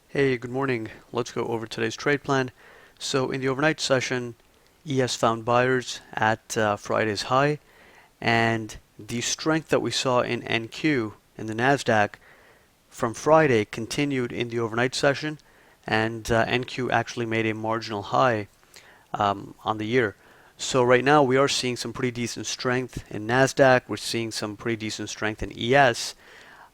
Hey, good morning. Let's go over today's trade plan. So in the overnight session, ES found buyers at Friday's high, and the strength that we saw in NQ in the Nasdaq from Friday continued in the overnight session, and NQ actually made a marginal high on the year. So right now we are seeing some pretty decent strength in Nasdaq. We're seeing some pretty decent strength in ES.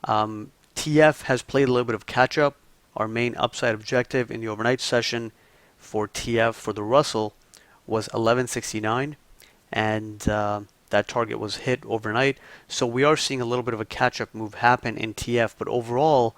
TF has played a little bit of catch up. Our main upside objective in the overnight session for TF for the Russell was 1169, and that target was hit overnight. So we are seeing a little bit of a catch up move happen in TF, but overall,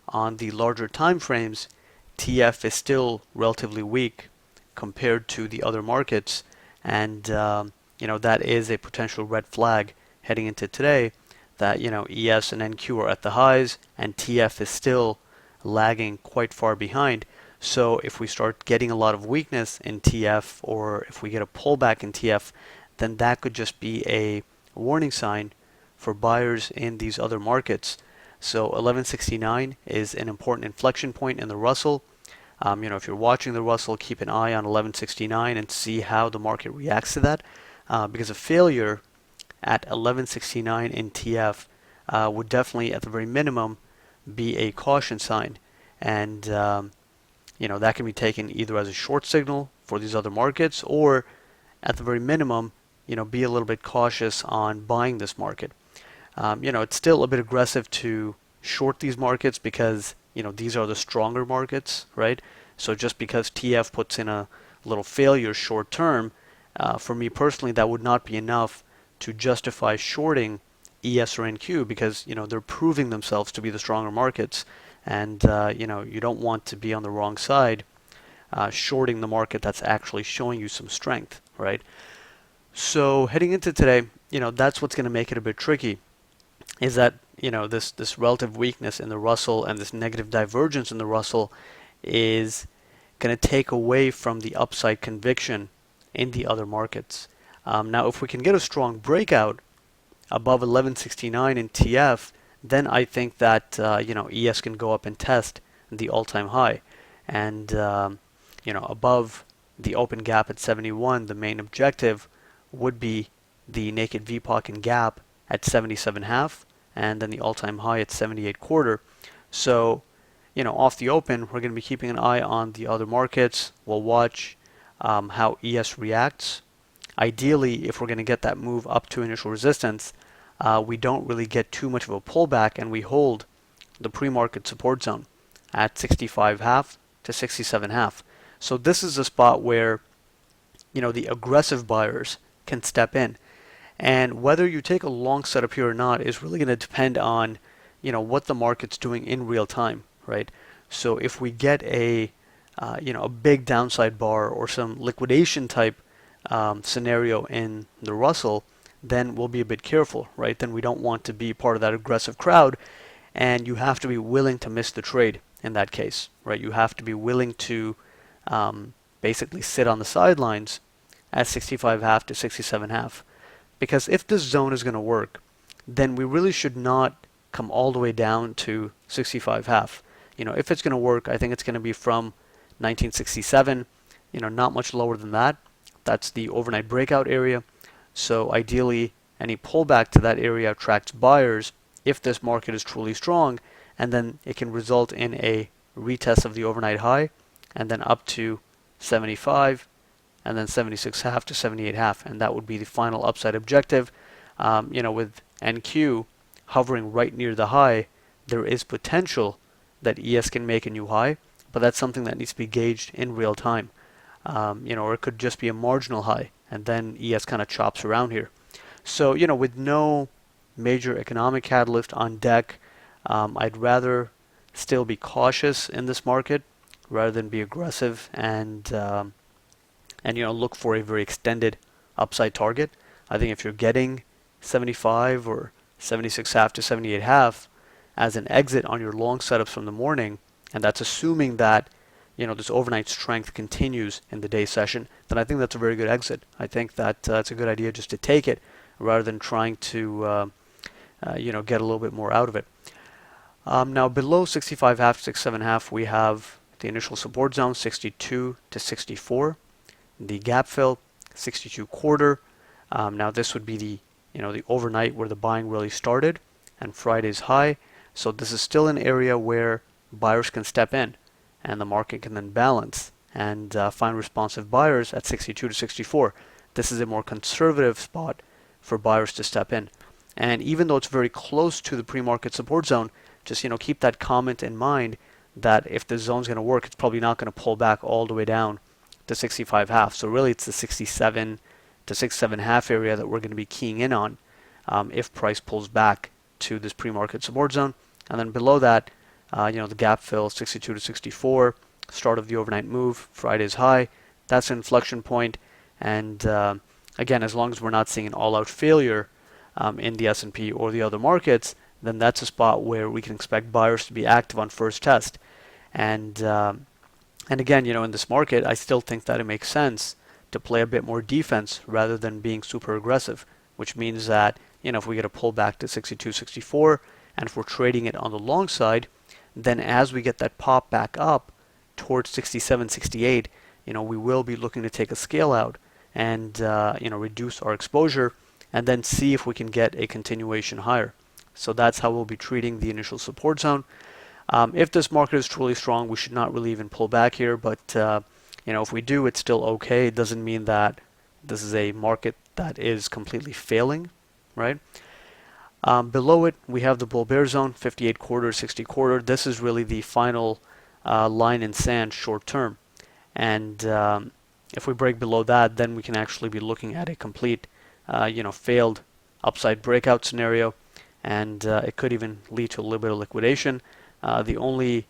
on the larger time frames, TF is still relatively weak compared to the other markets, and that is a potential red flag heading into today. That ES and NQ are at the highs, and TF is still lagging quite far behind. So if we start getting a lot of weakness in TF, or if we get a pullback in TF, then that could just be a warning sign for buyers in these other markets. So 1169 is an important inflection point in the Russell. If you're watching the Russell, keep an eye on 1169 and see how the market reacts to that, because a failure at 1169 in TF would definitely, at the very minimum, be a caution sign, and that can be taken either as a short signal for these other markets, or at the very minimum, be a little bit cautious on buying this market. It's still a bit aggressive to short these markets because these are the stronger markets, right? So just because TF puts in a little failure short term, for me personally, that would not be enough to justify shorting ES or NQ, because they're proving themselves to be the stronger markets, and you don't want to be on the wrong side shorting the market that's actually showing you some strength, right? So heading into today, that's what's going to make it a bit tricky, is that this relative weakness in the Russell and this negative divergence in the Russell is going to take away from the upside conviction in the other markets. Now, if we can get a strong breakout above 1169 in TF, then I think that ES can go up and test the all-time high, and above the open gap at 71, the main objective would be the naked VPOC and gap at 77.5, and then the all-time high at 78.25. So off the open, we're going to be keeping an eye on the other markets. We'll watch how ES reacts. Ideally, if we're going to get that move up to initial resistance, we don't really get too much of a pullback, and we hold the pre-market support zone at 65.5 to 67.5. So this is a spot where the aggressive buyers can step in, and whether you take a long setup here or not is really going to depend on what the market's doing in real time, right? So if we get a big downside bar or some liquidation type scenario in the Russell, then we'll be a bit careful, right? Then we don't want to be part of that aggressive crowd, and you have to be willing to miss the trade in that case, right? You have to be willing to basically sit on the sidelines at 65.5 to 67.5, because if this zone is going to work, then we really should not come all the way down to 65.5. If it's going to work, I think it's going to be from 1967, not much lower than that. That's the overnight breakout area. So ideally, any pullback to that area attracts buyers if this market is truly strong, and then it can result in a retest of the overnight high, and then up to 75, and then 76.5 to 78.5, and that would be the final upside objective. With NQ hovering right near the high, there is potential that ES can make a new high, but that's something that needs to be gauged in real time. Or it could just be a marginal high, and then ES kind of chops around here. So, with no major economic catalyst on deck, I'd rather still be cautious in this market rather than be aggressive and look for a very extended upside target. I think if you're getting 75 or 76.5 to 78.5 as an exit on your long setups from the morning, and that's assuming that this overnight strength continues in the day session, then I think that's a very good exit. I think that it's a good idea just to take it rather than trying to get a little bit more out of it. Now below 65.5 to 67.5, we have the initial support zone 62 to 64, the gap fill 62 quarter. Now this would be the overnight where the buying really started, and Friday's high. So this is still an area where buyers can step in, and the market can then balance and find responsive buyers at 62 to 64. This is a more conservative spot for buyers to step in. And even though it's very close to the pre-market support zone, just keep that comment in mind that if the zone's going to work, it's probably not going to pull back all the way down to 65.5. So really, it's the 67 to 67.5 area that we're going to be keying in on if price pulls back to this pre-market support zone. And then below that, the gap fill 62 to 64, start of the overnight move, Friday's high. That's an inflection point. And again, as long as we're not seeing an all-out failure in the S&P or the other markets, then that's a spot where we can expect buyers to be active on first test. And again, in this market, I still think that it makes sense to play a bit more defense rather than being super aggressive, which means that, if we get a pullback to 62, 64, and if we're trading it on the long side, then as we get that pop back up towards 67, 68, we will be looking to take a scale out and, reduce our exposure and then see if we can get a continuation higher. So that's how we'll be treating the initial support zone. If this market is truly strong, we should not really even pull back here, but if we do, it's still okay. It doesn't mean that this is a market that is completely failing, right? Below it, we have the bull bear zone, 58 quarter, 60 quarter. This is really the final line in sand short term. And if we break below that, then we can actually be looking at a complete, failed upside breakout scenario. And it could even lead to a little bit of liquidation. The only,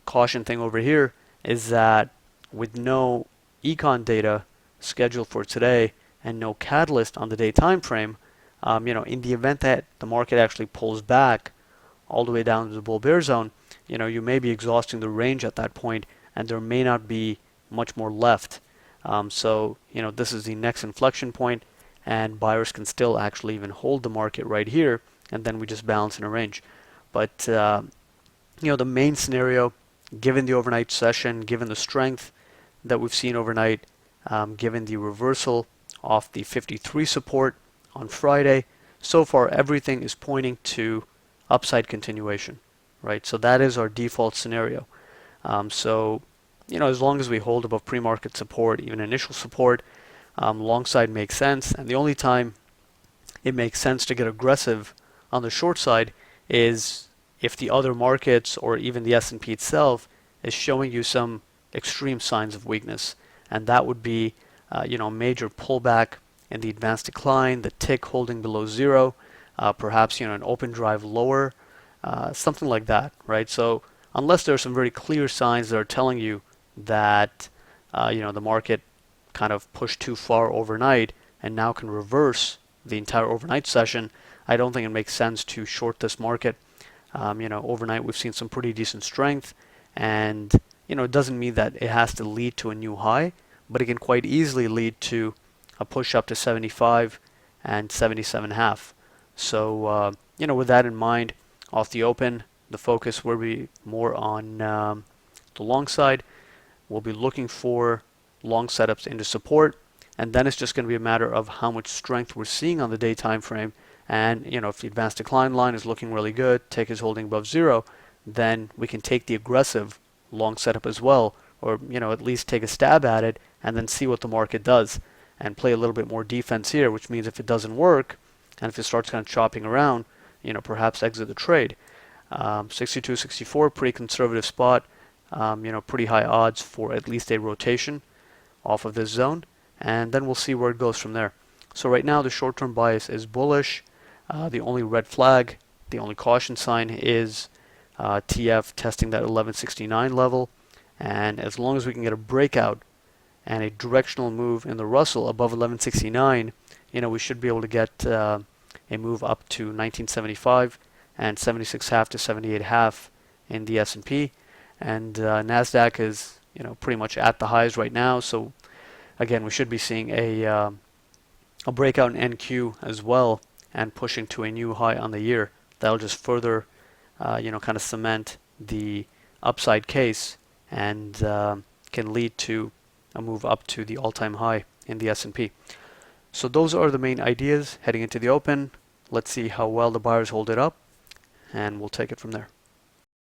caution thing over here is that with no econ data scheduled for today and no catalyst on the day time frame, in the event that the market actually pulls back all the way down to the bull bear zone, you may be exhausting the range at that point, and there may not be much more left. So this is the next inflection point, and buyers can still actually even hold the market right here, and then we just balance in a range. But the main scenario, given the overnight session, given the strength that we've seen overnight, given the reversal off the 53 support on Friday, so far everything is pointing to upside continuation, right? So that is our default scenario. So as long as we hold above pre-market support, even initial support, long side makes sense. And the only time it makes sense to get aggressive on the short side is if the other markets or even the S&P itself is showing you some extreme signs of weakness. And that would be, a major pullback in the advanced decline, the tick holding below zero, perhaps, an open drive lower, something like that, right? So unless there are some very clear signs that are telling you that, the market kind of pushed too far overnight and now can reverse the entire overnight session, I don't think it makes sense to short this market. Overnight we've seen some pretty decent strength, and it doesn't mean that it has to lead to a new high, but it can quite easily lead to a push up to 75 and 77.5. So with that in mind, off the open, the focus will be more on the long side. We'll be looking for long setups into support, and then it's just going to be a matter of how much strength we're seeing on the day time frame. And if the advanced decline line is looking really good, tick is holding above zero, then we can take the aggressive long setup as well, or at least take a stab at it and then see what the market does and play a little bit more defense here, which means if it doesn't work and if it starts kind of chopping around, perhaps exit the trade. 62, 64, pretty conservative spot, pretty high odds for at least a rotation off of this zone, and then we'll see where it goes from there. So right now the short-term bias is bullish. The only red flag, the only caution sign is TF testing that 1169 level, and as long as we can get a breakout and a directional move in the Russell above 1169, we should be able to get a move up to 1975 and 76.5 to 78.5 in the S&P, and Nasdaq is pretty much at the highs right now. So again, we should be seeing a breakout in NQ as well and pushing to a new high on the year. That'll just further kind of cement the upside case and can lead to a move up to the all-time high in the S&P. So those are the main ideas heading into the open. Let's see how well the buyers hold it up, and we'll take it from there.